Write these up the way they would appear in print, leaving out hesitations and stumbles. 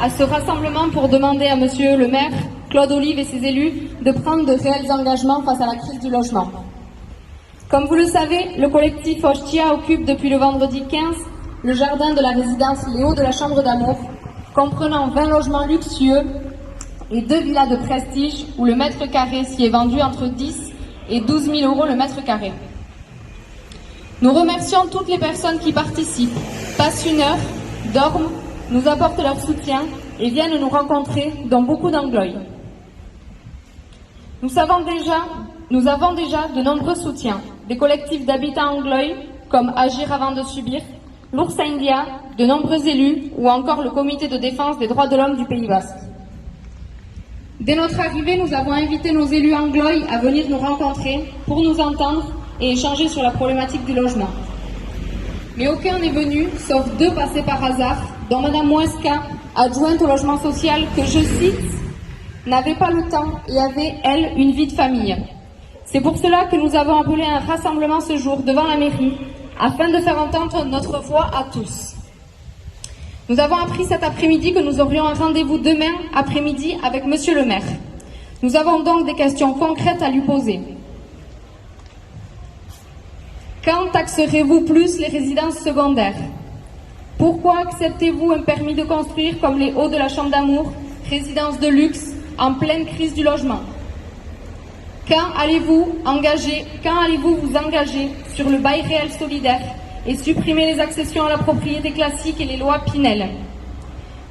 à ce rassemblement pour demander à Monsieur le maire, Claude Olive et ses élus de prendre de réels engagements face à la crise du logement. Comme vous le savez, le collectif Ostia occupe depuis le vendredi 15 le jardin de la résidence Léo de la Chambre d'Amour, comprenant 20 logements luxueux et 2 villas de prestige où le mètre carré s'y est vendu entre 10 et 12 000 euros le mètre carré. Nous remercions toutes les personnes qui participent, passent une heure, dorment, nous apportent leur soutien et viennent nous rencontrer, dont beaucoup d'Anglois. Nous avons déjà de nombreux soutiens, des collectifs d'habitants anglois comme Agir avant de subir, l'Ours India, de nombreux élus ou encore le Comité de défense des droits de l'homme du Pays Basque. Dès notre arrivée, nous avons invité nos élus anglois à venir nous rencontrer pour nous entendre et échanger sur la problématique du logement. Mais aucun n'est venu, sauf 2 passés par hasard, dont Madame Moueska, adjointe au logement social, que je cite, n'avait pas le temps et avait, elle, une vie de famille. C'est pour cela que nous avons appelé un rassemblement ce jour devant la mairie, afin de faire entendre notre voix à tous. Nous avons appris cet après-midi que nous aurions un rendez-vous demain après-midi avec Monsieur le maire. Nous avons donc des questions concrètes à lui poser. Quand taxerez-vous plus les résidences secondaires? Pourquoi acceptez-vous un permis de construire comme les Hauts de la Chambre d'Amour, résidence de luxe, en pleine crise du logement? Quand allez-vous vous engager sur le bail réel solidaire et supprimer les accessions à la propriété classique et les lois Pinel?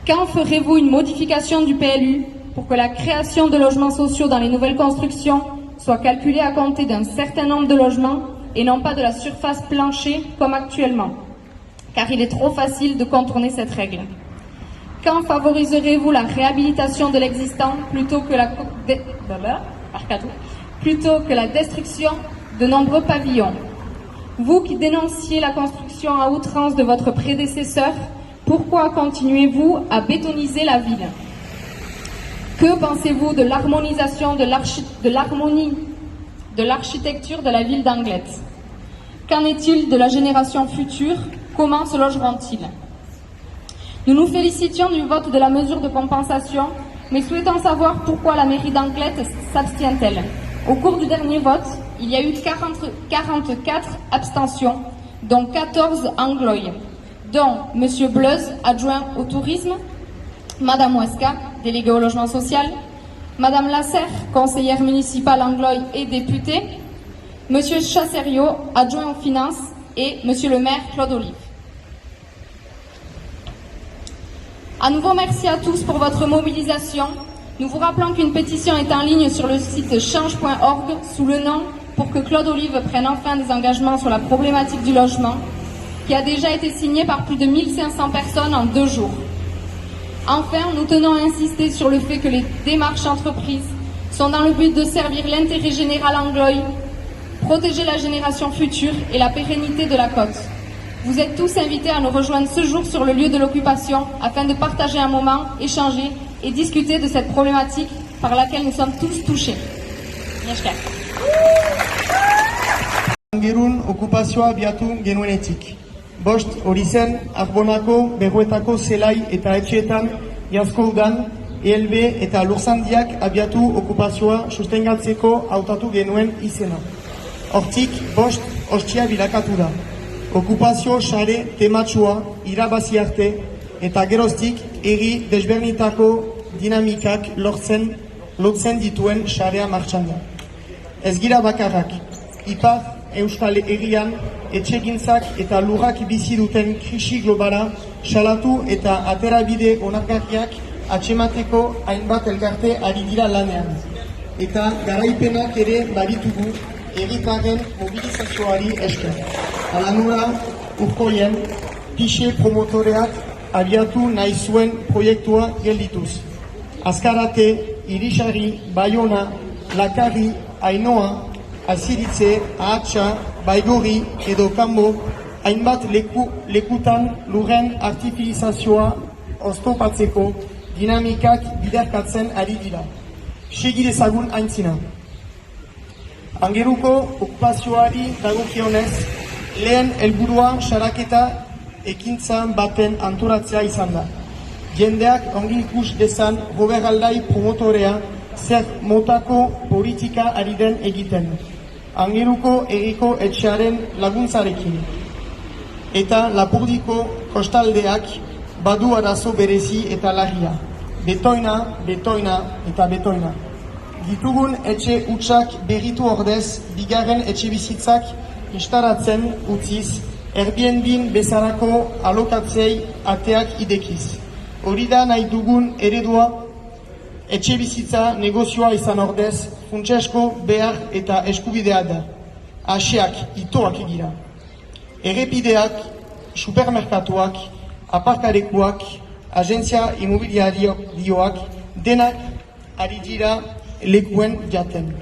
Quand ferez-vous une modification du PLU pour que la création de logements sociaux dans les nouvelles constructions soit calculée à compter d'un certain nombre de logements et non pas de la surface plancher comme actuellement, car il est trop facile de contourner cette règle? Quand favoriserez-vous la réhabilitation de l'existant plutôt que la destruction de nombreux pavillons? Vous qui dénonciez la construction à outrance de votre prédécesseur, pourquoi continuez-vous à bétoniser la ville? Que pensez-vous de l'harmonisation de l'architecture de la ville d'Anglet? Qu'en est-il de la génération future? Comment se logeront-ils? Nous nous félicitions du vote de la mesure de compensation, mais souhaitons savoir pourquoi la mairie d'Anglet s'abstient-elle. Au cours du dernier vote, il y a eu 44 abstentions, dont 14 anglois, dont M. Bleuz, adjoint au tourisme, Mme Moueska, déléguée au logement social, Mme Lasserre, conseillère municipale anglois et députée, M. Chasserio, adjoint aux finances, et M. le maire Claude Olive. À nouveau, merci à tous pour votre mobilisation. Nous vous rappelons qu'une pétition est en ligne sur le site change.org sous le nom « Pour que Claude Olive prenne enfin des engagements sur la problématique du logement », qui a déjà été signée par plus de 1500 personnes en 2 jours. Enfin, nous tenons à insister sur le fait que les démarches entreprises sont dans le but de servir l'intérêt général anglois, protéger la génération future et la pérennité de la côte. Vous êtes tous invités à nous rejoindre ce jour sur le lieu de l'occupation afin de partager un moment, échanger et discuter de cette problématique par laquelle nous sommes tous touchés. Angirun okupazioa biatu genuenetik. Bost hori zen, Arbonako, Berruetako zelai eta etxeetan iazko udan, ELB eta Lurzandiak abiatu okupazioa sustengatzeko hautatu genuen izena. Hortik, bost Ostia bilakatu da. Okupazio sare tematsua irabazi arte eta geroztik egi desberdinetako dinamikak lotzen dituen sarea martxan da. Ez gira bakarrak, ipar Euskal Herrian etxegintzak eta lurrak bizi duten krisi globala salatu eta aterabide onargarriak atxemateko hainbat elkarte ari dira lanean. Eta garaipenak ere baditugu herritarren mobilizazioari esker. Hala nura, Urkoien, pixe promotoreak abiatu nahi zuen proiektua geldituz. Azkarate, Irisari, Baiona, Lakarri, Ainoa, Aziritze, Ahatsa, Baigorri edo Kambo, hainbat lekutan lurren artifiziazioa oztopatzeko dinamikak biderkatzen ari dira. Segi dezagun aintzina. Angeruko okupazioari dagokionez, lehen helburua saraketa ekintza baten antolatzea izan da. jendeak ongi ikus dezan Robert Aldai promotorea zer motako politika ari den egiten. Angeruko erriko etxearen laguntzarekin. Eta Lapurdiko kostaldeak badu arazo berezi eta larria. Betoina, betoina eta betoina. Ditugun etxe hutsak berritu ordez, bigarren etxe bizitzak instalatzen utziz, Airbnb bezalako alokatzei ateak idekiz. Hori da nahi dugun eredua, etxe bizitza negozioa izan ordez, funtsesko behar eta eskubidea da. Aseak, itoak egira. Errepideak, supermerkatuak, aparkarekuak, agentzia imobiliarioak, denak ari dira lekuen jaten.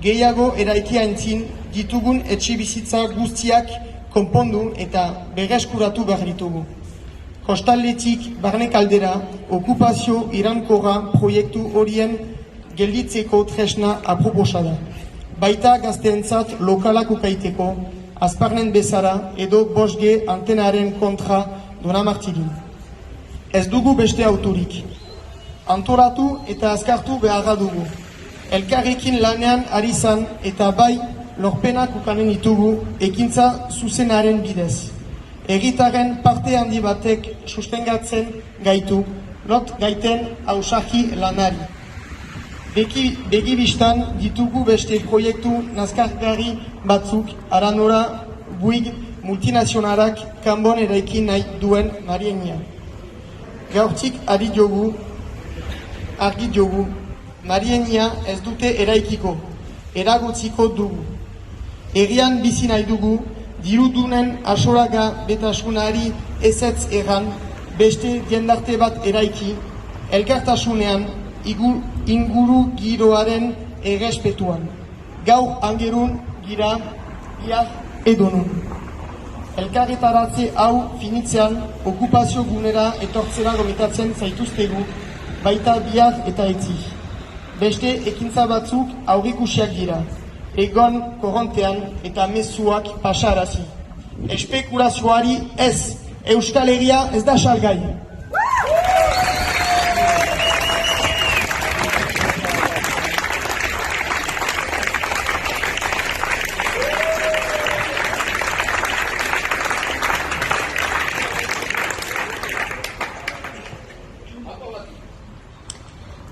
Gehiago eraikia entzin ditugun etxe bizitza guztiak konpondu eta berreskuratu behar ditugu. Kostaldetik barne kaldera, okupazio iraunkorra proiektu horien gelditzeko tresna aproposa da. Baita gazteentzat lokalak ukaiteko, azparnen bezala edo 5G antenaren kontra dona martirin. Ez dugu beste autorik. Antolatu eta azkartu beharra dugu. Elkarrekin lanean ari zan eta bai lorpenak ukanen ditugu ekintza zuzenaren bidez. Herritarren parte handi batek sustengatzen gaitu, lot gaiten ausarki lanari. Begibistan ditugu beste proiektu nazkargarri batzuk Aranora, Buig, multinazionalak kanbon eraikin nahi duen Marienia. Gaurtik argi diogu, Marienia ez dute eraikiko, eragotziko dugu. Herrian bizi nahi dugu, dirudunen asoraga betasunari ezetz erran, beste jendarte bat eraiki, elkartasunean inguru giroaren errespetuan. Gaur angerun gira, bihar edonun. Elkarretaratze hau finitzean okupazio gunera etortzera gomitatzen zaituztegu, baita bihar eta etzi. Beste ekintza batzuk aurrikusiak dira, egon korrontean eta mezuak pasarazi. Espekulazioari ez, Euskal Herria ez da salgai.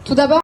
Tout d'abord,